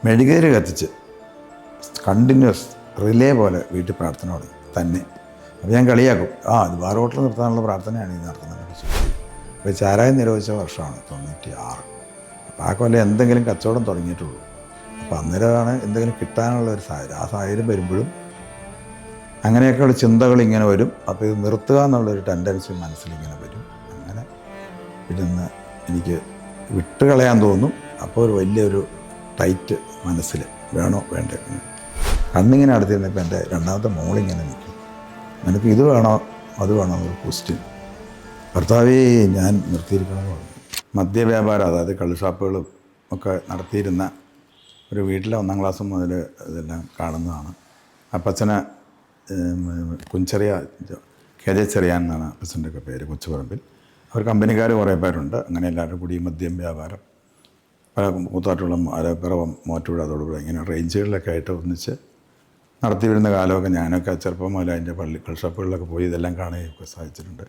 മെഴുകുതിരി കത്തിച്ച് continuous relay പോലെ വീട്ടിൽ പ്രാർത്ഥന തുടങ്ങി തന്നെ. അപ്പോൾ ഞാൻ കളിയാക്കും, അത് ബാർ ഹോട്ടൽ നിർത്താനുള്ള പ്രാർത്ഥനയാണ് ഈ നടത്തുന്നത്. അപ്പോൾ ചാരായം നിരോധിച്ച വർഷമാണ് 96. അപ്പോൾ ആ കൊല്ലം എന്തെങ്കിലും കച്ചവടം തുടങ്ങിയിട്ടുള്ളൂ. അപ്പോൾ അന്നേരമാണ് എന്തെങ്കിലും കിട്ടാനുള്ള ഒരു സാഹചര്യം. ആ സാഹചര്യം വരുമ്പോഴും അങ്ങനെയൊക്കെയുള്ള ചിന്തകൾ ഇങ്ങനെ വരും. അപ്പോൾ ഇത് നിർത്തുക എന്നുള്ളൊരു ടെൻഡൻസി മനസ്സിലിങ്ങനെ വരും. അങ്ങനെ ഇരുന്ന് എനിക്ക് വിട്ടുകളയാൻ തോന്നും. അപ്പോൾ ഒരു വലിയൊരു ടൈറ്റ് മനസ്സിൽ വേണോ വേണ്ടേ. കണ്ണിങ്ങനെ അടുത്തിരുന്നപ്പോൾ എൻ്റെ രണ്ടാമത്തെ മോളിങ്ങനെ നിൽക്കും, നിനക്ക് ഇത് വേണോ അത് വേണോ എന്നൊരു ക്വസ്റ്റ്യൻ. ഭർത്താവേ ഞാൻ നിർത്തിയിരിക്കണമെന്ന് പറഞ്ഞു. മദ്യവ്യാപാരം, അതായത് കള്ളുഷാപ്പുകളും ഒക്കെ നടത്തിയിരുന്ന ഒരു വീട്ടിലെ 1ാം ക്ലാസ് മുതൽ ഇതെല്ലാം കാണുന്നതാണ്. അപ്പച്ചനെ കുഞ്ചെറിയ KJ ചെറിയാൻ എന്നാണ് അപ്പച്ചൻ്റെയൊക്കെ പേര്, കൊച്ചുപറമ്പിൽ. അവർ കമ്പനിക്കാർ കുറേ പേരുണ്ട്. അങ്ങനെ എല്ലാവരും കൂടി മദ്യം വ്യാപാരം പല കൂത്താട്ടുള്ള അരപ്പിറവം മോറ്റുപുഴ അതോടുകൂടി ഇങ്ങനെ റേഞ്ചുകളിലൊക്കെ ആയിട്ട് ഒന്നിച്ച് നടത്തി വരുന്ന കാലമൊക്കെ ഞാനൊക്കെ ചെറുപ്പം മുതൽ അതിൻ്റെ കൾഷാപ്പുകളിലൊക്കെ പോയി ഇതെല്ലാം കാണുകയൊക്കെ സാധിച്ചിട്ടുണ്ട്.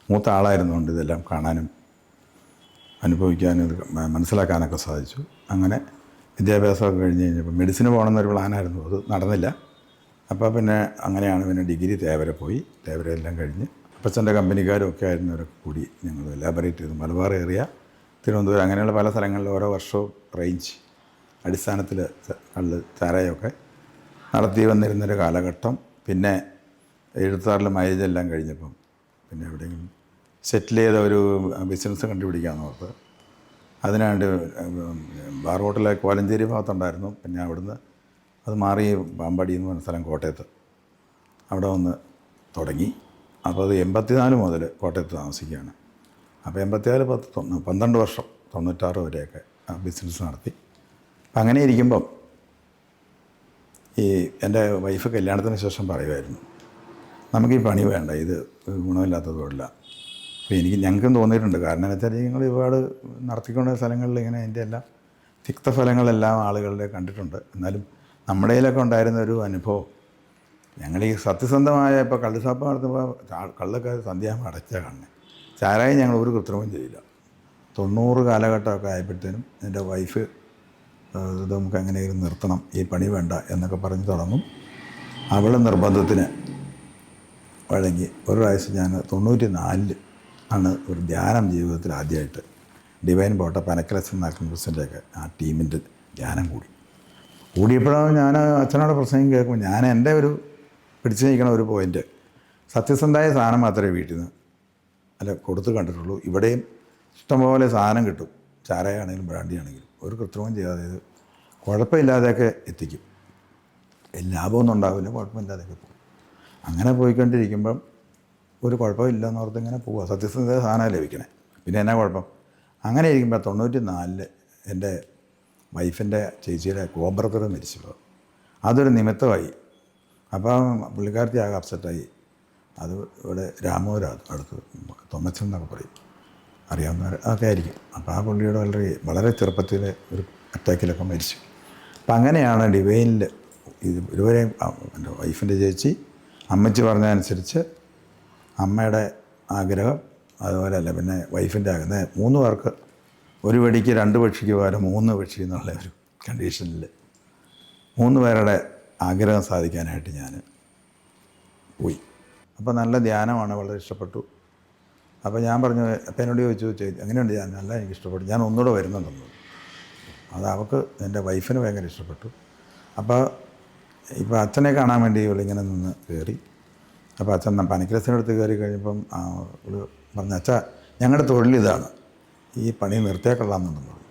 മൂത്ത ആളായിരുന്നുകൊണ്ട് ഇതെല്ലാം കാണാനും അനുഭവിക്കാനും മനസ്സിലാക്കാനൊക്കെ സാധിച്ചു. അങ്ങനെ വിദ്യാഭ്യാസമൊക്കെ കഴിഞ്ഞ് കഴിഞ്ഞപ്പോൾ മെഡിസിന് പോകണമെന്നൊരു പ്ലാനായിരുന്നു, അത് നടന്നില്ല. അപ്പോൾ പിന്നെ അങ്ങനെയാണ് പിന്നെ ഡിഗ്രി തേവര പോയി. തേവര എല്ലാം കഴിഞ്ഞ് അപ്പച്ചൻ്റെ കമ്പനിക്കാരും ഒക്കെ ആയിരുന്നവരൊക്കെ കൂടി ഞങ്ങൾ എലാബറേറ്റ് ചെയ്തു. മലബാർ ഏരിയ, തിരുവനന്തപുരം, അങ്ങനെയുള്ള പല സ്ഥലങ്ങളിൽ ഓരോ വർഷവും റേഞ്ച് അടിസ്ഥാനത്തിൽ കള്ള് ചാരായമൊക്കെ നടത്തി വന്നിരുന്നൊരു കാലഘട്ടം. പിന്നെ 76 മാരേജ് എല്ലാം കഴിഞ്ഞപ്പം പിന്നെ എവിടെയെങ്കിലും സെറ്റിൽ ചെയ്ത ഒരു ബിസിനസ് കണ്ടുപിടിക്കാമെന്ന് ഓർത്ത് അതിനാണ്ട് ബാർ ഹോട്ടലിലെ കോലഞ്ചേരി ഭാഗത്തുണ്ടായിരുന്നു. പിന്നെ അവിടുന്ന് അത് മാറി പാമ്പാടി എന്ന് പറഞ്ഞ സ്ഥലം കോട്ടയത്ത്, അവിടെ വന്ന് തുടങ്ങി. അപ്പോൾ അത് 84 മുതൽ കോട്ടയത്ത് താമസിക്കുകയാണ്. അപ്പോൾ 84 12 വർഷം 96 വരെയൊക്കെ ആ ബിസിനസ് നടത്തി. അപ്പം അങ്ങനെ ഇരിക്കുമ്പം ഈ എൻ്റെ വൈഫ് കല്യാണത്തിന് ശേഷം പറയുമായിരുന്നു, നമുക്ക് ഈ പണി വേണ്ട, ഇത് ഗുണമില്ലാത്ത തൊഴില. അപ്പോൾ ഞങ്ങൾക്കും തോന്നിയിട്ടുണ്ട്. കാരണം എന്ന് വെച്ചാൽ ഞങ്ങൾ ഒരുപാട് നടത്തിക്കൊണ്ട സ്ഥലങ്ങളിൽ ഇങ്ങനെ അതിൻ്റെ എല്ലാം തിക്തഫലങ്ങളെല്ലാം ആളുകളുടെ കണ്ടിട്ടുണ്ട്. എന്നാലും നമ്മുടെ കയ്യിലൊക്കെ ഉണ്ടായിരുന്ന ഒരു അനുഭവം, ഞങ്ങൾ ഈ സത്യസന്ധമായ ഇപ്പോൾ കള്ളുഷാപ്പ് നടത്തുമ്പോൾ കള്ളൊക്കെ സന്ധ്യാകുമ്പോൾ അടച്ചാൽ കാണുന്നത്. ചാരായം ഞങ്ങൾ ഒരു കൃത്രിമം ചെയ്യില്ല. 90 കാലഘട്ടമൊക്കെ ആയപ്പോഴത്തേനും എൻ്റെ വൈഫ് ഇത് നമുക്ക് എങ്ങനെയെങ്കിലും നിർത്തണം, ഈ പണി വേണ്ട എന്നൊക്കെ പറഞ്ഞ് തുടങ്ങും. അവളുടെ നിർബന്ധത്തിന് വഴങ്ങി ഒരു പ്രാവശ്യം ഞാൻ 94 ആണ് ഒരു ധ്യാനം ജീവിതത്തിൽ ആദ്യമായിട്ട് ഡിവൈൻ ബോട്ട പനക്കലസ് നാൽക്കൻസിൻ്റെയൊക്കെ ആ ടീമിൻ്റെ ധ്യാനം കൂടിയപ്പോഴാണ് ഞാൻ അച്ഛനോട് പ്രസംഗം കേൾക്കുമ്പോൾ ഞാൻ എൻ്റെ ഒരു പിടിച്ചു നിൽക്കണ ഒരു പോയിൻ്റ്, സത്യസന്ധമായ സാധനം മാത്രമേ വീട്ടിൽ നിന്ന് അല്ല കൊടുത്ത് കണ്ടിട്ടുള്ളൂ. ഇവിടെയും ഇഷ്ടംപോലെ സാധനം കിട്ടും, ചാരായാണെങ്കിലും ബ്രാൻഡിയാണെങ്കിലും ഒരു കൃത്രിമം ചെയ്യാതെ ഇത് കുഴപ്പമില്ലാതെയൊക്കെ എത്തിക്കും. ലാഭമൊന്നും ഉണ്ടാവില്ല, കുഴപ്പമില്ലാതെയൊക്കെ പോകും. അങ്ങനെ പോയിക്കൊണ്ടിരിക്കുമ്പം ഒരു കുഴപ്പമില്ല എന്നോർത്ത് ഇങ്ങനെ പോവുക. സത്യസന്ധത സാധനം ലഭിക്കണേ, പിന്നെ എന്നാ കുഴപ്പം. അങ്ങനെ ഇരിക്കുമ്പോൾ 94 എൻ്റെ വൈഫിൻ്റെ ചേച്ചിയുടെ കോബ്രദർ മരിച്ചു. അതൊരു നിമിത്തമായി. അപ്പം പുള്ളിക്കാരത്തി ആകെ അപ്സെറ്റായി. അത് ഇവിടെ രാമപുരം അടുത്ത് തോമച്ചൻ എന്നൊക്കെ പറയും, അറിയാവുന്നവർ അതൊക്കെ ആയിരിക്കും. അപ്പോൾ ആ പുള്ളിയുടെ വളരെ ചെറുപ്പത്തിൽ ഒരു അറ്റാക്കിലൊക്കെ മരിച്ചു. അപ്പം അങ്ങനെയാണ് ഡിവൈനിൽ ഇതുവരെയും എൻ്റെ വൈഫിൻ്റെ ചേച്ചി അമ്മച്ചി പറഞ്ഞതനുസരിച്ച് അമ്മയുടെ ആഗ്രഹം അതുപോലെയല്ല, പിന്നെ വൈഫിൻ്റെ ആഗ്രഹം 3 പേർക്ക് ഒരു വെടിക്ക് 2 പക്ഷിക്ക് പകരം 3 പക്ഷി എന്നുള്ള ഒരു കണ്ടീഷനിൽ 3 പേരുടെ ആഗ്രഹം സാധിക്കാനായിട്ട് ഞാൻ പോയി. അപ്പോൾ നല്ല ധ്യാനമാണ്, വളരെ ഇഷ്ടപ്പെട്ടു. അപ്പോൾ ഞാൻ പറഞ്ഞു, അപ്പോൾ എന്നോട് ചോദിച്ചു എങ്ങനെയുണ്ട് ഞാൻ, നല്ല എനിക്ക് ഇഷ്ടപ്പെട്ടു, ഞാൻ ഒന്നുകൂടെ വരുന്നുണ്ടെന്ന്. അത് അവൾക്ക് എൻ്റെ വൈഫിന് ഭയങ്കര ഇഷ്ടപ്പെട്ടു. അപ്പോൾ ഇപ്പോൾ അച്ഛനെ കാണാൻ വേണ്ടി ഇവളിങ്ങനെ നിന്ന് കയറി. അപ്പോൾ അച്ഛൻ പനക്കരസിനടുത്ത് കയറി കഴിഞ്ഞപ്പം പറഞ്ഞു, അച്ഛാ ഞങ്ങളുടെ തൊഴിൽ ഇതാണ്, ഈ പണി നിർത്തിയാൽ കൊള്ളാമെന്നുണ്ടെന്ന് പറഞ്ഞു.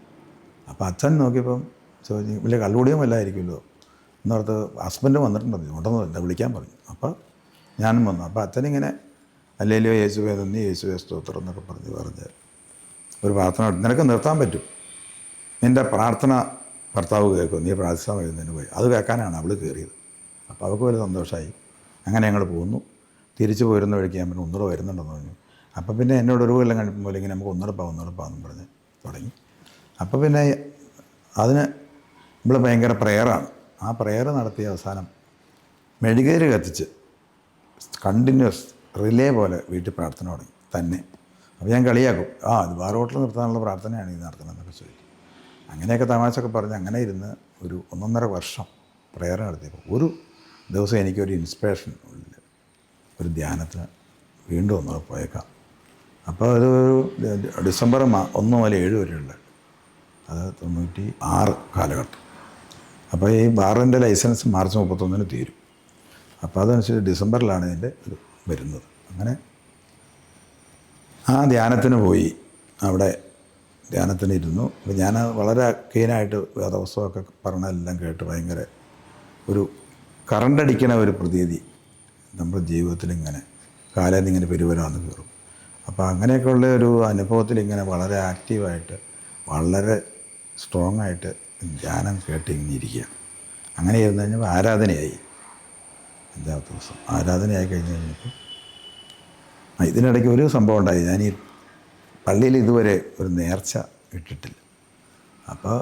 അപ്പോൾ അച്ഛൻ നോക്കിയപ്പം ചോദിച്ചു, വലിയ കള്ളുകൂടിയും വല്ലായിരിക്കുമല്ലോ എന്നോർത്ത്. ഹസ്ബൻഡ് വന്നിട്ടുണ്ടെന്ന് ഉണ്ടെന്ന് വിളിക്കാൻ പറഞ്ഞു. അപ്പോൾ ഞാനും വന്നു. അപ്പോൾ അച്ഛനിങ്ങനെ അല്ലേലോ യേശുവേ നന്ദി, യേശുവേ സ്തോത്രം എന്നൊക്കെ പറഞ്ഞ് ഒരു പ്രാർത്ഥന, നിനക്ക് നിർത്താൻ പറ്റും, നിൻ്റെ പ്രാർത്ഥന ഭർത്താവ് കേൾക്കും, നീ പ്രാർത്ഥന വരുന്നതിന് പോയി. അത് കേൾക്കാനാണ് അവൾ കയറിയത്. അപ്പോൾ അവൾക്ക് വലിയ സന്തോഷമായി. അങ്ങനെ ഞങ്ങൾ പോകുന്നു. തിരിച്ചു പോരുന്ന വഴിക്ക് ഞാൻ പിന്നെ ഒന്നുകൂടെ വരുന്നുണ്ടെന്ന് പറഞ്ഞു. അപ്പോൾ പിന്നെ എന്നോട് ഒരു കൊല്ലം കഴിയുമ്പോൾ ഇങ്ങനെ നമുക്ക് ഒന്നുകൂടെ പറഞ്ഞ് തുടങ്ങി. അപ്പോൾ പിന്നെ അതിന് നമ്മൾ ഭയങ്കര പ്രയറാണ്. ആ പ്രയർ നടത്തിയ അവസാനം മെഴുകുതിരി കത്തിച്ച് കണ്ടിന്യൂസ് റിലേ പോലെ വീട്ടിൽ പ്രാർത്ഥന തുടങ്ങി തന്നെ. അപ്പോൾ ഞാൻ കളിയാക്കും, അത് ബാർ ഹോട്ടൽ നിർത്താനുള്ള പ്രാർത്ഥനയാണ് ഈ നടത്തണമെന്നൊക്കെ ചോദിക്കും. അങ്ങനെയൊക്കെ തമാശയൊക്കെ പറഞ്ഞ് അങ്ങനെ ഇരുന്ന് ഒരു 1.5 വർഷം പ്രയർ നടത്തിയപ്പോൾ ഒരു ദിവസം എനിക്കൊരു ഇൻസ്പിറേഷൻ ഉള്ളിൽ ഒരു ധ്യാനത്തിന് വീണ്ടും ഒന്ന് പോയേക്കാം. അപ്പോൾ അത് ഡിസംബർ 1 മുതൽ 7 വരെയുള്ള, അത് 96 കാലഘട്ടം. അപ്പോൾ ഈ ബാറിൻ്റെ ലൈസൻസ് മാർച്ച് 31 തീരും. അപ്പോൾ അതനുസരിച്ച് ഡിസംബറിലാണ് ഇതിൻ്റെ ഇത് വരുന്നത്. അങ്ങനെ ആ ധ്യാനത്തിന് പോയി. അവിടെ ധ്യാനത്തിന് ഇരുന്നു. അപ്പോൾ ഞാൻ വളരെ കീനായിട്ട് വേദപുസ്തകമൊക്കെ പറഞ്ഞതെല്ലാം കേട്ട് ഭയങ്കര ഒരു കറണ്ടടിക്കണ ഒരു പ്രതീതി നമ്മുടെ ജീവിതത്തിൽ ഇങ്ങനെ കാലം ഇങ്ങനെ പെരുവരാന്ന് കയറും. അപ്പോൾ അങ്ങനെയൊക്കെയുള്ള ഒരു അനുഭവത്തിൽ ഇങ്ങനെ വളരെ ആക്റ്റീവായിട്ട് വളരെ സ്ട്രോങ് ആയിട്ട് ധ്യാനം കേട്ട് ഇങ്ങനെ ഇരിക്കുക. അങ്ങനെ ഇരുന്ന് കഴിഞ്ഞപ്പോൾ ആരാധനയായി. 5-ാമത്തെ ദിവസം ആരാധനയായി കഴിഞ്ഞ് കഴിഞ്ഞപ്പോൾ ഇതിനിടയ്ക്ക് ഒരു സംഭവം ഉണ്ടായി. ഞാൻ ഈ പള്ളിയിൽ ഇതുവരെ ഒരു നേർച്ച ഇട്ടിട്ടില്ല. അപ്പോൾ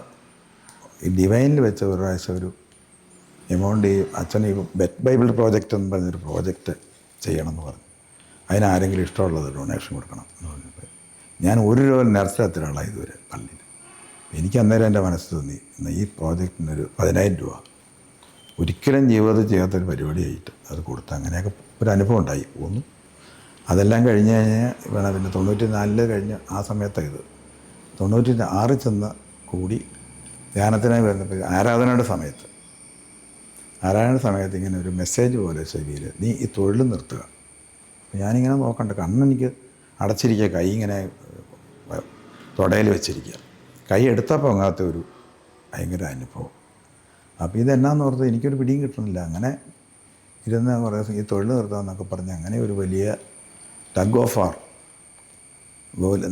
ഈ ഡിവൈനിൽ വെച്ച ഒരു പ്രാവശ്യം ഒരു എമൗണ്ട് ഈ അച്ഛൻ ഈ ബെറ്റ് ബൈബിൾ പ്രോജക്റ്റ് എന്ന് പറഞ്ഞൊരു പ്രോജക്റ്റ് ചെയ്യണമെന്ന് പറഞ്ഞു. അതിനാരെങ്കിലും ഇഷ്ടമുള്ളത് ഡൊണേഷൻ കൊടുക്കണം എന്ന് പറഞ്ഞപ്പോൾ ഞാൻ ഒരു രൂപ നേർച്ച എത്തിരാളാണ് ഇതുവരെ പള്ളിയിൽ. എനിക്ക് അന്നേരം എൻ്റെ മനസ്സ് തോന്നി, എന്നാൽ ഈ പ്രോജക്റ്റിനൊരു 10,000 രൂപ ഒരിക്കലും ജീവിതത്തിൽ ചെയ്യാത്തൊരു പരിപാടിയായിട്ട് അത് കൊടുത്ത് അങ്ങനെയൊക്കെ ഒരു അനുഭവം ഉണ്ടായി പോന്നു. അതെല്ലാം കഴിഞ്ഞ് കഴിഞ്ഞാൽ വേണം പിന്നെ 94 കഴിഞ്ഞ് ആ സമയത്താണ് ഇത് 96 ചെന്ന് കൂടി ധ്യാനത്തിനായി വരുന്നപ്പോൾ ആരാധനയുടെ സമയത്ത് ഇങ്ങനെ ഒരു മെസ്സേജ് പോലെ ചെവിയിൽ, നീ ഈ തൊഴിൽ നിർത്തുക. ഞാനിങ്ങനെ നോക്കണ്ട, കണ്ണെനിക്ക് അടച്ചിരിക്കുക, കൈ ഇങ്ങനെ തൊടയിൽ വെച്ചിരിക്കുക. കൈ എടുത്തപ്പോൾ അങ്ങനത്തെ ഒരു ഭയങ്കര അനുഭവം. അപ്പോൾ ഇതെന്നാന്ന് ഓർത്ത് എനിക്കൊരു പിടിയും കിട്ടണില്ല. അങ്ങനെ ഇരുന്ന് കുറേ ഈ തൊഴിൽ നിർത്താമെന്നൊക്കെ പറഞ്ഞ് അങ്ങനെ ഒരു വലിയ ടഗ് ഓഫ് വാർ,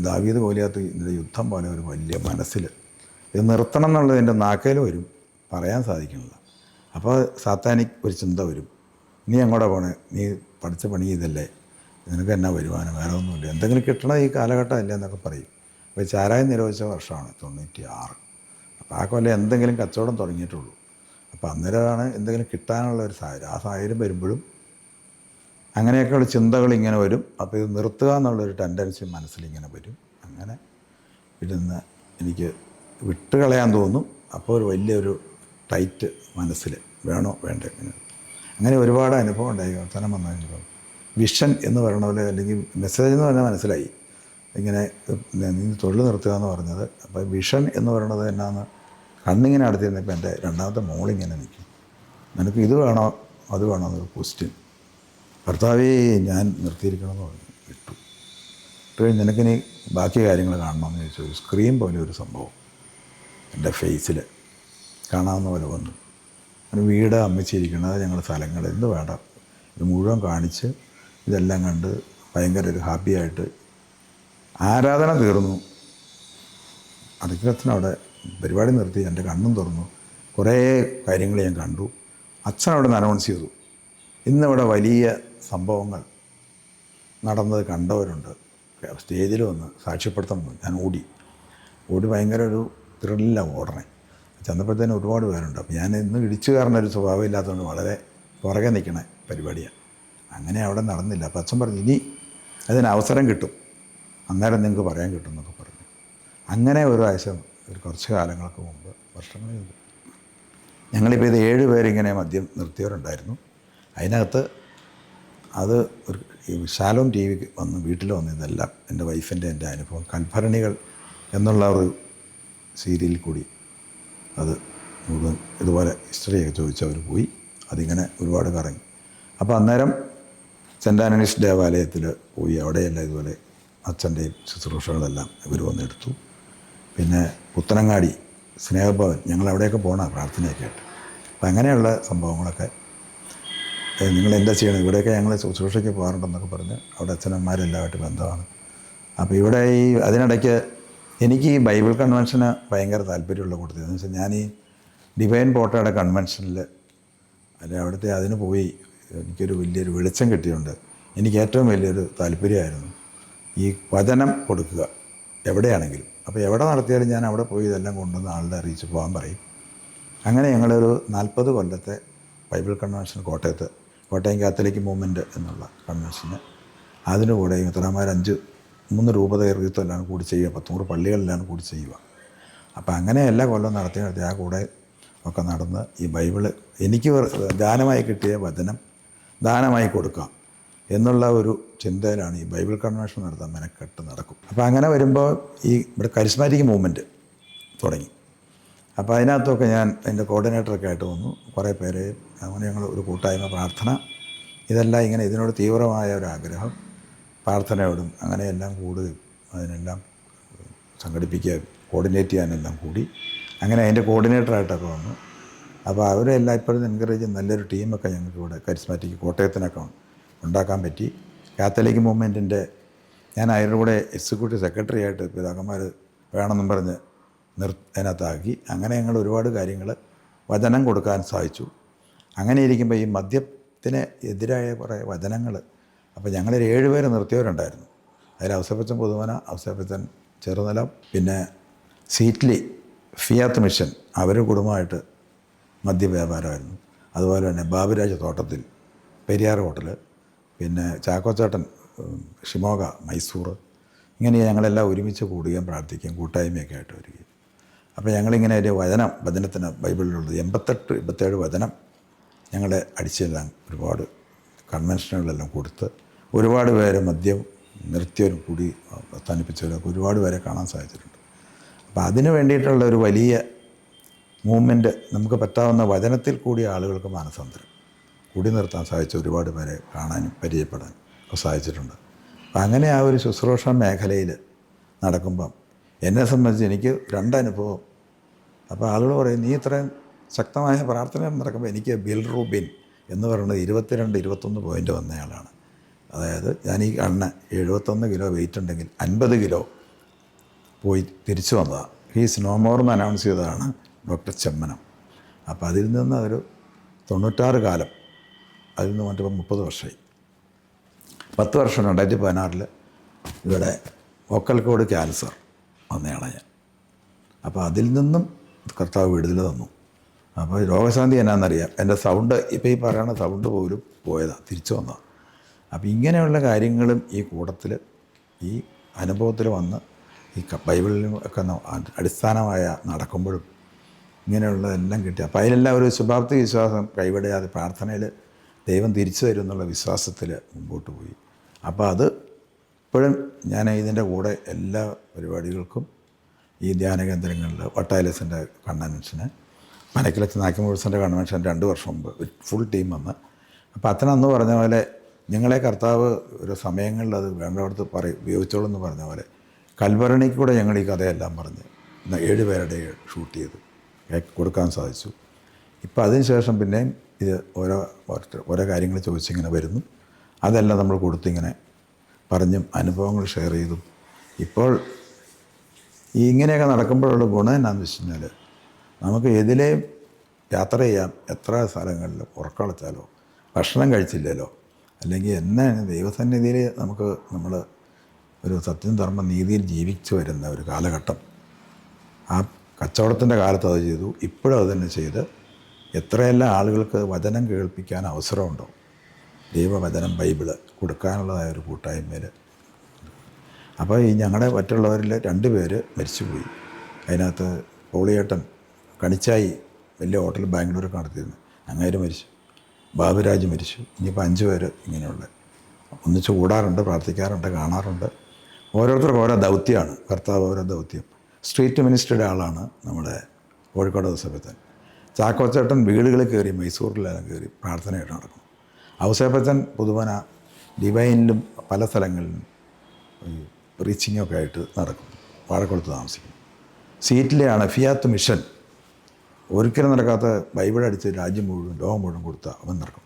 ദാവീദ് ഗോലിയാത്ത് യുദ്ധം പോലെ ഒരു വലിയ മനസ്സിൽ ഇത് നിർത്തണം എന്നുള്ളത് എൻ്റെ നാക്കയിൽ വരും, പറയാൻ സാധിക്കണില്ല. അപ്പോൾ സാത്താനിക് ഒരു ചിന്ത വരും, നീ എങ്ങോട്ടാ പോണേ, നീ പഠിച്ച പണി ഇതല്ലേ, നിനക്ക് എന്നാ വരുമാനം, വേറെ ഒന്നുമില്ല, എന്തെങ്കിലും കിട്ടണം ഈ കാലഘട്ടം അല്ലേ എന്നൊക്കെ പറയും. അപ്പോൾ ചാരായം നിരോധിച്ച വർഷമാണ് 96. അപ്പോൾ ആ കൊല്ലം എന്തെങ്കിലും കച്ചവടം തുടങ്ങിയിട്ടുള്ളൂ. അപ്പോൾ അന്നേരമാണ് എന്തെങ്കിലും കിട്ടാനുള്ള ഒരു സാഹചര്യം. ആ സാഹചര്യം വരുമ്പോഴും അങ്ങനെയൊക്കെയുള്ള ചിന്തകൾ ഇങ്ങനെ വരും. അപ്പോൾ ഇത് നിർത്തുക എന്നുള്ളൊരു ടെൻഡൻസി മനസ്സിലിങ്ങനെ വരും. അങ്ങനെ ഇരുന്ന് എനിക്ക് വിട്ടുകളയാൻ തോന്നും. അപ്പോൾ ഒരു വലിയൊരു ടൈറ്റ് മനസ്സിൽ, വേണോ വേണ്ടേ, അങ്ങനെ ഒരുപാട് അനുഭവം ഉണ്ടായി. അവസാനം വന്നു കഴിഞ്ഞപ്പോൾ വിഷൻ എന്ന് പറയണ പോലെ, അല്ലെങ്കിൽ മെസ്സേജ് എന്ന് പറഞ്ഞാൽ മനസ്സിലായി, ഇങ്ങനെ നീ തൊഴിൽ നിർത്തുക എന്ന് പറഞ്ഞത്. അപ്പോൾ വിഷൻ എന്ന് പറയണത് എന്നാന്ന് കണ്ണിങ്ങനെ അടുത്തിരുന്നപ്പോൾ എൻ്റെ 2ാമത്തെ മോളിങ്ങനെ നിൽക്കും, നിനക്ക് ഇത് വേണോ അത് വേണോ എന്നൊരു ക്വസ്റ്റ്യൻ. ഭർത്താവേ ഞാൻ നിർത്തിയിരിക്കണമെന്ന് പറഞ്ഞു, ഇട്ടു കഴിഞ്ഞ് നിനക്കിനി ബാക്കി കാര്യങ്ങൾ കാണണമെന്ന് ചോദിച്ചു. ഒരു സ്ക്രീൻ പോലെ ഒരു സംഭവം എൻ്റെ ഫേസിൽ കാണാവുന്ന പോലെ വന്നു. അങ്ങനെ വീട് അമ്മച്ചിരിക്കണത്, ഞങ്ങളുടെ സ്ഥലങ്ങൾ എന്ത് വേണ്ട ഇത് മുഴുവൻ കാണിച്ച് ഇതെല്ലാം കണ്ട് ഭയങ്കര ഒരു ഹാപ്പിയായിട്ട് ആരാധന തീർന്നു. അടുക്കളത്തിനവിടെ പരിപാടി നിർത്തി, എൻ്റെ കണ്ണും തുറന്നു, കുറേ കാര്യങ്ങൾ ഞാൻ കണ്ടു. അച്ഛനവിടെ അനൗൺസ് ചെയ്തു, ഇന്നിവിടെ വലിയ സംഭവങ്ങൾ നടന്നത് കണ്ടവരുണ്ട്, സ്റ്റേജിൽ വന്ന് സാക്ഷ്യപ്പെടുത്തണം. ഞാൻ ഓടി ഭയങ്കര ഒരു ത്രില്ലാണ് ഓടണേ. ചെന്നപ്പോഴത്തേനും ഒരുപാട് പേരുണ്ട്. അപ്പോൾ ഞാൻ ഇന്ന് ഇടിച്ചു കയറുന്നൊരു സ്വഭാവം ഇല്ലാത്തതുകൊണ്ട് വളരെ പുറകെ നിൽക്കണ പരിപാടിയാണ്. അങ്ങനെ അവിടെ നടന്നില്ല. അപ്പോൾ അച്ഛൻ പറഞ്ഞു, ഇനി അതിന് അവസരം കിട്ടും, അന്നേരം നിങ്ങൾക്ക് പറയാൻ കിട്ടും എന്നൊക്കെ പറഞ്ഞു. അങ്ങനെ ഒരു പ്രാവശ്യം ഒരു കുറച്ച് കാലങ്ങൾക്ക് മുമ്പ്, വർഷങ്ങളിൽ ഞങ്ങളിപ്പോൾ ഇത് 7 പേരിങ്ങനെ മദ്യം നിർത്തിയവരുണ്ടായിരുന്നു. അതിനകത്ത് അത് ഒരു ശാലോം TV വന്ന് വീട്ടിൽ വന്ന് ഇതെല്ലാം എൻ്റെ വൈഫിൻ്റെ എൻ്റെ അനുഭവം കൽഭരണികൾ എന്നുള്ള ഒരു സീരിയലിൽ കൂടി അത് മുഴുവൻ ഇതുപോലെ ഹിസ്റ്ററിയൊക്കെ ചോദിച്ചവർ പോയി. അതിങ്ങനെ ഒരുപാട് കറങ്ങി. അപ്പോൾ അന്നേരം സെൻ്റ് ആൻ്റണീസ് ദേവാലയത്തിൽ പോയി. അവിടെയെല്ലാം ഇതുപോലെ അച്ഛൻ്റെയും ശുശ്രൂഷകളെല്ലാം ഇവർ വന്നെടുത്തു. പിന്നെ പുത്തനങ്ങാടി സ്നേഹഭവൻ, ഞങ്ങളവിടെയൊക്കെ പോകണം പ്രാർത്ഥനയൊക്കെ ആയിട്ട്. അപ്പം അങ്ങനെയുള്ള സംഭവങ്ങളൊക്കെ നിങ്ങൾ എന്താ ചെയ്യണം, ഇവിടെയൊക്കെ ഞങ്ങൾ ശുശ്രൂഷയ്ക്ക് പോകാറുണ്ടെന്നൊക്കെ പറഞ്ഞ് അവിടെ അച്ഛനന്മാരെല്ലാമായിട്ട് ബന്ധമാണ്. അപ്പോൾ ഇവിടെ ഈ അതിനിടയ്ക്ക് എനിക്ക് ഈ ബൈബിൾ കൺവെൻഷന് ഭയങ്കര താല്പര്യമുള്ള കൂട്ടത്തിൽ. എന്ന് വെച്ചാൽ ഞാൻ ഈ ഡിവൈൻ പോട്ടയുടെ കൺവെൻഷനിൽ അവിടുത്തെ അതിന് പോയി എനിക്കൊരു വലിയൊരു വെളിച്ചം കിട്ടിയുണ്ട്. എനിക്ക് ഏറ്റവും വലിയൊരു താല്പര്യമായിരുന്നു ഈ വചനം കൊടുക്കുക എവിടെയാണെങ്കിലും. അപ്പോൾ എവിടെ നടത്തിയാലും ഞാൻ അവിടെ പോയി ഇതെല്ലാം കൊണ്ടുവന്ന് ആളുടെ അറിയിച്ച് പോകാൻ പറയും. അങ്ങനെ ഞങ്ങളൊരു 40 കൊല്ലത്തെ Bible convention Kottayam Catholic movement എന്നുള്ള കൺവെൻഷന് അതിന് കൂടെ മിത്രന്മാർ 3 രൂപതയെല്ലാം കൂടി ചെയ്യുക, 100 പള്ളികളിലാണ് കൂടി ചെയ്യുക. അപ്പോൾ അങ്ങനെ എല്ലാ കൊല്ലം നടത്തി ആ കൂടെ ഒക്കെ നടന്ന് ഈ ബൈബിള് എനിക്ക് ദാനമായി കിട്ടിയ വചനം ദാനമായി കൊടുക്കാം എന്നുള്ള ഒരു ചിന്തയിലാണ് ഈ ബൈബിൾ കൺവെൻഷൻ നടത്താൻ മെനക്കെട്ട് നടക്കും. അപ്പോൾ അങ്ങനെ വരുമ്പോൾ ഈ ഇവിടെ കരിസ്മാറ്റിക് മൂവ്മെൻറ്റ് തുടങ്ങി. അപ്പോൾ അതിനകത്തൊക്കെ ഞാൻ അതിൻ്റെ കോർഡിനേറ്ററൊക്കെ ആയിട്ട് വന്നു. കുറേ പേര് അങ്ങനെ ഞങ്ങൾ ഒരു കൂട്ടായ്മ പ്രാർത്ഥന ഇതെല്ലാം ഇങ്ങനെ ഇതിനോട് തീവ്രമായ ഒരു ആഗ്രഹം പ്രാർത്ഥനയോടും അങ്ങനെയെല്ലാം കൂടുകയും അതിനെല്ലാം സംഘടിപ്പിക്കുക കോർഡിനേറ്റ് ചെയ്യാനെല്ലാം കൂടി അങ്ങനെ അതിൻ്റെ കോർഡിനേറ്ററായിട്ടൊക്കെ വന്നു. അപ്പോൾ അവരെല്ലാം ഇപ്പോഴും എൻകറേജ് ചെയ്ത് നല്ലൊരു ടീമൊക്കെ ഞങ്ങൾക്ക് ഇവിടെ കരിസ്മാറ്റിക് കോട്ടയത്തിനൊക്കെ ഉണ്ടാക്കാൻ പറ്റി. കാത്തലിക് മൂവ്മെൻറ്റിൻ്റെ ഞാൻ അതിൻ്റെ കൂടെ എക്സിക്യൂട്ടീവ് സെക്രട്ടറി ആയിട്ട് പിതാക്കന്മാർ വേണമെന്നും പറഞ്ഞ് അതിനകത്താക്കി. അങ്ങനെ ഞങ്ങൾ ഒരുപാട് കാര്യങ്ങൾ വചനം കൊടുക്കാൻ സാധിച്ചു. അങ്ങനെ ഇരിക്കുമ്പോൾ ഈ മദ്യത്തിന് എതിരായ കുറേ വചനങ്ങൾ അപ്പോൾ ഞങ്ങളൊരു 7 പേര് നിർത്തിയവരുണ്ടായിരുന്നു. അതിൽ ഔസേപ്പച്ചൻ പുതുമന, ഔസേപ്പച്ചൻ ചെറുനിലം, പിന്നെ സീറ്റ്ലി ഫിയാത്ത് മിഷൻ അവർ കുടുംബമായിട്ട് മദ്യവ്യാപാരമായിരുന്നു. അതുപോലെ തന്നെ ബാബുരാജ് തോട്ടത്തിൽ പെരിയാർ ഹോട്ടൽ, പിന്നെ ചാക്കോച്ചേട്ടൻ ഷിമോഗ മൈസൂർ, ഇങ്ങനെ ഞങ്ങളെല്ലാം ഒരുമിച്ച് കൂടുകയും പ്രാർത്ഥിക്കുകയും കൂട്ടായ്മയൊക്കെ ആയിട്ട് വരികയും. അപ്പോൾ ഞങ്ങളിങ്ങനെ ഒരു വചനത്തിന് ബൈബിളിലുള്ളത് 87 വചനം ഞങ്ങളെ അടിച്ചെല്ലാം ഒരുപാട് കൺവെൻഷനുകളെല്ലാം കൊടുത്ത് ഒരുപാട് പേരെ മദ്യം നിർത്തിയവരും കൂടി അവസാനിപ്പിച്ചവരൊക്കെ ഒരുപാട് പേരെ കാണാൻ സാധിച്ചിട്ടുണ്ട്. അപ്പോൾ അതിന് വേണ്ടിയിട്ടുള്ള ഒരു വലിയ മൂവ്മെൻറ്റ് നമുക്ക് പറ്റാവുന്ന വചനത്തിൽ കൂടി ആളുകൾക്ക് മാനസാന്തരം കൂടി നിർത്താൻ സാധിച്ച ഒരുപാട് പേരെ കാണാനും പരിചയപ്പെടാനും ഒക്കെ സാധിച്ചിട്ടുണ്ട്. അപ്പം അങ്ങനെ ആ ഒരു ശുശ്രൂഷ മേഖലയിൽ നടക്കുമ്പം എന്നെ സംബന്ധിച്ച് എനിക്ക് 2 അനുഭവം. അപ്പോൾ ആളുകൾ പറയും നീ ഇത്രയും ശക്തമായ പ്രാർത്ഥന നടക്കുമ്പോൾ എനിക്ക് ബിൽറൂബിൻ എന്ന് പറയുന്നത് 22-21 പോയിൻ്റ് വന്നയാളാണ്. അതായത് ഞാൻ ഈ കാണുന്ന 71 കിലോ വെയിറ്റ് ഉണ്ടെങ്കിൽ 50 കിലോ പോയി തിരിച്ചു വന്നതാണ്. ഹീസ് നോ മോർ എന്ന് അനൗൺസ് ചെയ്തതാണ് ഡോക്ടർ ചെമ്മനം. അപ്പോൾ അതിൽ നിന്ന് ഒരു 96 കാലം, അതിൽ നിന്ന് മറ്റിപ്പോൾ 30 വർഷമായി. 10 വർഷം 2016 ഇവിടെ വോക്കൽ കോഡ് ക്യാൻസർ വന്നയാളാണ് ഞാൻ. അപ്പോൾ അതിൽ നിന്നും കർത്താവ് വിടുതൽ തന്നു. അപ്പോൾ രോഗശാന്തി എന്നാണെന്നറിയാം. എൻ്റെ സൗണ്ട് ഇപ്പോൾ ഈ പറയുന്ന സൗണ്ട് പോലും പോയതാണ്, തിരിച്ചു വന്നതാണ്. അപ്പോൾ ഇങ്ങനെയുള്ള കാര്യങ്ങളും ഈ കൂട്ടത്തിൽ ഈ അനുഭവത്തിൽ വന്ന് ഈ ബൈബിളിലും ഒക്കെ അടിസ്ഥാനമായ നടക്കുമ്പോഴും ഇങ്ങനെയുള്ളതെല്ലാം കിട്ടി. അപ്പോൾ അതിലെല്ലാം ഒരു ശുഭാപ്തി വിശ്വാസം കൈവിടാതെ പ്രാർത്ഥനയിൽ ദൈവം തിരിച്ചു തരും എന്നുള്ള വിശ്വാസത്തിൽ മുമ്പോട്ട് പോയി. അപ്പോൾ അത് ഇപ്പോഴും ഞാൻ ഇതിൻ്റെ കൂടെ എല്ലാ പരിപാടികൾക്കും ഈ ധ്യാന കേന്ദ്രങ്ങളിൽ വട്ടായലസിൻ്റെ കൺവെൻഷന്, മനക്കിലച്ച് നാക്കിമുഴുസൻ്റെ കൺവെൻഷൻ 2 വർഷം മുമ്പ് ഫുൾ ടീം വന്ന്. അപ്പോൾ അന്ന് പറഞ്ഞ പോലെ നിങ്ങളെ കർത്താവ് ഒരു സമയങ്ങളിൽ അത് വേണ്ടടുത്ത് ഉപയോഗിച്ചോളൂ എന്ന് പറഞ്ഞ പോലെ കൽഭരണിക്ക് കൂടെ ഞങ്ങൾ ഈ കഥയെല്ലാം പറഞ്ഞ് 7 പേരുടെ ഷൂട്ട് ചെയ്ത് കൊടുക്കാൻ സാധിച്ചു. ഇപ്പോൾ അതിനുശേഷം പിന്നെയും ഇത് ഓരോ കാര്യങ്ങൾ ചോദിച്ചിങ്ങനെ വരുന്നു. അതെല്ലാം നമ്മൾ കൊടുത്തിങ്ങനെ പറഞ്ഞും അനുഭവങ്ങൾ ഷെയർ ചെയ്തും ഇപ്പോൾ ഈ ഇങ്ങനെയൊക്കെ നടക്കുമ്പോഴുള്ള ഗുണം എന്നാന്ന് വെച്ച് കഴിഞ്ഞാൽ നമുക്ക് ഏതിലേയും യാത്ര ചെയ്യാം. എത്ര സ്ഥലങ്ങളിൽ ഉറക്കളച്ചാലോ ഭക്ഷണം കഴിച്ചില്ലല്ലോ അല്ലെങ്കിൽ എന്നാണ് ദൈവസന്നിധിയിൽ നമ്മൾ ഒരു സത്യം ധർമ്മ നീതിയിൽ ജീവിച്ചു വരുന്ന ഒരു കാലഘട്ടം. ആ കച്ചവടത്തിൻ്റെ കാലത്ത് അത് ചെയ്തു, ഇപ്പോഴും അത് തന്നെ ചെയ്ത് എത്രയെല്ലാം ആളുകൾക്ക് വചനം കേൾപ്പിക്കാൻ അവസരമുണ്ടോ, ദൈവവചനം ബൈബിള് കൊടുക്കാനുള്ളതായ ഒരു കൂട്ടായ്മയിൽ. അപ്പോൾ ഈ ഞങ്ങളുടെ മറ്റുള്ളവരിൽ 2 പേര് മരിച്ചുപോയി. അതിനകത്ത് പോളിയേട്ടൻ കണിച്ചായി വലിയ ഹോട്ടൽ ബാംഗ്ലൂരൊക്കെ നടത്തിയിരുന്നു, അങ്ങേര് മരിച്ചു. ബാബുരാജ് മരിച്ചു. ഇനിയിപ്പോൾ 5 പേര് ഇങ്ങനെയുള്ള ഒന്നിച്ച് കൂടാറുണ്ട്, പ്രാർത്ഥിക്കാറുണ്ട്, കാണാറുണ്ട്. ഓരോരുത്തർക്കും ഓരോ ദൗത്യമാണ്. കർത്താവ് ഓരോ ദൗത്യം. സ്ട്രീറ്റ് മിനിസ്റ്ററുടെ ആളാണ് നമ്മുടെ കോഴിക്കോട് ഔസേപ്പച്ചൻ. ചാക്കോച്ചേട്ടൻ വീടുകളിൽ കയറി മൈസൂരിലെല്ലാം കയറി പ്രാർത്ഥനയായിട്ട് നടക്കും. ഔസേപ്പച്ചൻ പുതുവന ഡിവൈനിലും പല സ്ഥലങ്ങളിലും റീച്ചിങ്ങൊക്കെ ആയിട്ട് നടക്കും. വാഴക്കുളത്ത് താമസിക്കും. സീറ്റിലെയാണ് ഫിയാത്ത് മിഷൻ. ഒരിക്കലും നടക്കാത്ത ബൈബിൾ അടിച്ച് രാജ്യം മുഴുവൻ ലോകം മുഴുവൻ കൊടുത്ത അവൻ നടക്കും.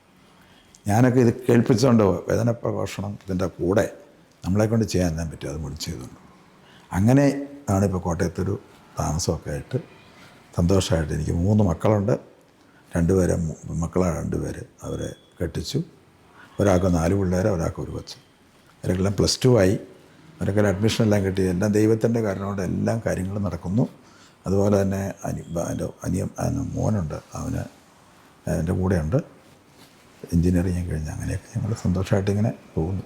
ഞാനൊക്കെ ഇത് കേൾപ്പിച്ചുകൊണ്ട് വേദന പ്രഭാഷണം ഇതിൻ്റെ കൂടെ നമ്മളെക്കൊണ്ട് ചെയ്യാൻ ഞാൻ പറ്റും, അത് മുഴുവൻ ചെയ്തുകൊണ്ട്. അങ്ങനെ ആണ് ഇപ്പോൾ കോട്ടയത്തൊരു താമസമൊക്കെ ആയിട്ട് സന്തോഷമായിട്ട്. എനിക്ക് 3 മക്കളുണ്ട്. 2 പേരെ മക്കളാണ് 2 പേര്. അവരെ കെട്ടിച്ചു. ഒരാൾക്ക് 4 പിള്ളേർ, ഒരാൾക്ക് 1 കൊച്ച്. അവരെല്ലാം +2 ആയി. അവരൊക്കെ അഡ്മിഷനെല്ലാം കിട്ടി. എല്ലാം ദൈവത്തിൻ്റെ കാരണം കൊണ്ട് എല്ലാ കാര്യങ്ങളും നടക്കുന്നു. അതുപോലെ തന്നെ എൻ്റെ മോനുണ്ട്, അവന് എൻ്റെ കൂടെയുണ്ട്, എൻജിനീയറിങ് കഴിഞ്ഞ്. അങ്ങനെയൊക്കെ ഞങ്ങൾ സന്തോഷമായിട്ട് ഇങ്ങനെ പോകുന്നു.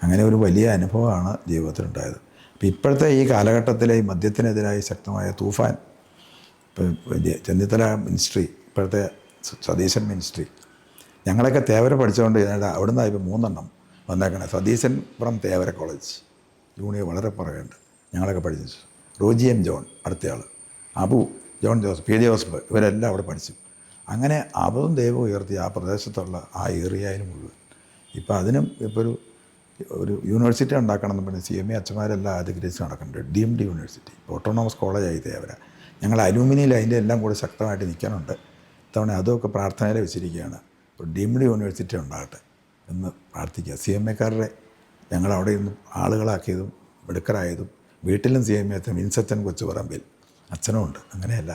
അങ്ങനെ ഒരു വലിയ അനുഭവമാണ് ജീവിതത്തിലുണ്ടായത്. അപ്പോൾ ഇപ്പോഴത്തെ ഈ കാലഘട്ടത്തിലെ ഈ മദ്യത്തിനെതിരായി ശക്തമായ തൂഫാൻ ഇപ്പം ചെന്നിത്തല മിനിസ്ട്രി, ഇപ്പോഴത്തെ സതീശൻ മിനിസ്ട്രി, ഞങ്ങളൊക്കെ തേവര പഠിച്ചുകൊണ്ട് അവിടെ നിന്നാണ് ഇപ്പോൾ 3 വന്നേക്കണേ. Satheesan from Thevara college, junior വളരെ പറയുന്നുണ്ട്, ഞങ്ങളൊക്കെ പഠിച്ചു. റോജി എം ജോൺ അടുത്തയാൾ, Abu John Joseph, P Joseph, ഇവരെല്ലാം അവിടെ പഠിച്ചു. അങ്ങനെ അബുവും ദൈവവും ഉയർത്തി ആ പ്രദേശത്തുള്ള ആ ഏരിയയിൽ മുഴുവൻ. ഇപ്പോൾ അതിനും ഇപ്പോൾ ഒരു യൂണിവേഴ്സിറ്റി ഉണ്ടാക്കണം എന്ന് CMA അച്ഛന്മാരെല്ലാം ആഗ്രഹിച്ച് നടക്കുന്നുണ്ട്. ഡീംഡ് യൂണിവേഴ്സിറ്റി, ഓട്ടോണോമസ് കോളേജായി തേവര. ഞങ്ങൾ അലൂമിനിയിൽ അതിൻ്റെ എല്ലാം കൂടെ ശക്തമായിട്ട് നിൽക്കാനുണ്ട്. ഇത്തവണ അതൊക്കെ പ്രാർത്ഥനയിൽ വെച്ചിരിക്കുകയാണ്. ഒരു ഡീംഡ് യൂണിവേഴ്സിറ്റി ഉണ്ടാകട്ടെ എന്ന് പ്രാർത്ഥിക്കുക. CMAക്കാരുടെ ഞങ്ങളവിടെ നിന്ന് ആളുകളാക്കിയതും മിടുക്കരായതും വീട്ടിലും CMA വിൻസച്ചൻ കൊച്ചുപറമ്പിൽ അച്ഛനും ഉണ്ട്. അങ്ങനെയല്ല,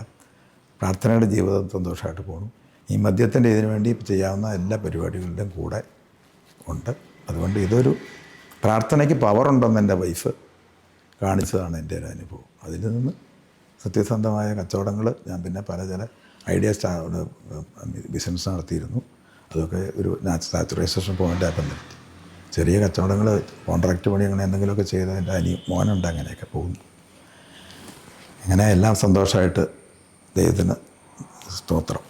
പ്രാർത്ഥനയുടെ ജീവിതം സന്തോഷമായിട്ട് പോകണം. ഈ മദ്യത്തിൻ്റെ ഇതിനു വേണ്ടി ചെയ്യാവുന്ന എല്ലാ പരിപാടികളുടെയും കൂടെ ഉണ്ട്. അതുകൊണ്ട് ഇതൊരു പ്രാർത്ഥനയ്ക്ക് പവറുണ്ടെന്ന് എൻ്റെ വൈഫ് കാണിച്ചതാണ് എൻ്റെ ഒരു അനുഭവം. അതിൽ നിന്ന് സത്യസന്ധമായ കച്ചവടങ്ങൾ ഞാൻ പിന്നെ ചില ഐഡിയാസ് ബിസിനസ് നടത്തിയിരുന്നു. അതൊക്കെ ഒരു സാച്ചുറേഷൻ പോയിൻ്റായിപ്പം നിർത്തി. ചെറിയ കച്ചവടങ്ങൾ, കോൺട്രാക്റ്റ് പണി, അങ്ങനെ എന്തെങ്കിലുമൊക്കെ ചെയ്ത് എൻ്റെ മോനുണ്ട്, അങ്ങനെയൊക്കെ പോകുന്നു. അങ്ങനെ എല്ലാം സന്തോഷമായിട്ട് ദൈവത്തിന് സ്തോത്രം.